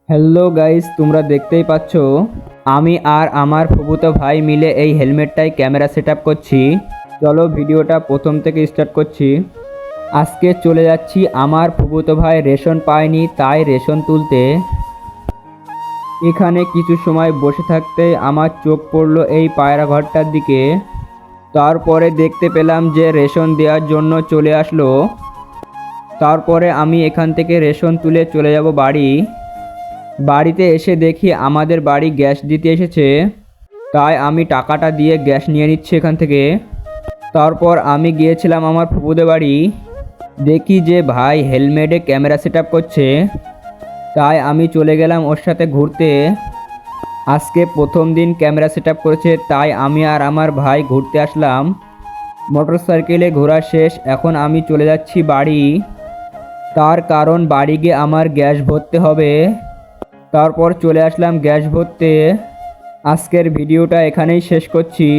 Hello guys, তোমরা দেখতেই পাচ্ছ আমি আর আমার ফুফুতো ভাই মিলে এই হেলমেটটাই ক্যামেরা সেটআপ করছি। চলো ভিডিওটা প্রথম থেকে স্টার্ট করছি। আজকে চলে যাচ্ছি, আমার ফুফুতো ভাই রেশন পায়নি তাই রেশন তুলতে। এখানে কিছু সময় বসে থাকতে আমার চোখ পড়লো এই পায়রা ঘরটার দিকে। তারপরে দেখতে পেলাম যে রেশন দেওয়ার জন্য চলে আসলো। তারপরে আমি এখান থেকে রেশন তুলে চলে যাব বাড়ি। বাড়িতে এসে দেখি আমাদের বাড়ি গ্যাস দিতে এসেছে, তাই আমি টাকাটা দিয়ে গ্যাস নিয়ে নিচ্ছি এখান থেকে। তারপর আমি গিয়েছিলাম আমার ফুফুদের বাড়ি, দেখি যে ভাই হেলমেটে ক্যামেরা সেটআপ করছে, তাই আমি চলে গেলাম ওর সাথে ঘুরতে। আজকে প্রথম দিন ক্যামেরা সেটআপ করেছে, তাই আমি আর আমার ভাই ঘুরতে আসলাম। মোটর সাইকেলে ঘোরা শেষ, এখন আমি চলে যাচ্ছি বাড়ি। তার কারণ বাড়ি গিয়ে আমার গ্যাস ভরতে হবে। তারপর চলে আসলাম গ্যাস ভরতে। আজকের ভিডিওটা এখানেই শেষ করছি।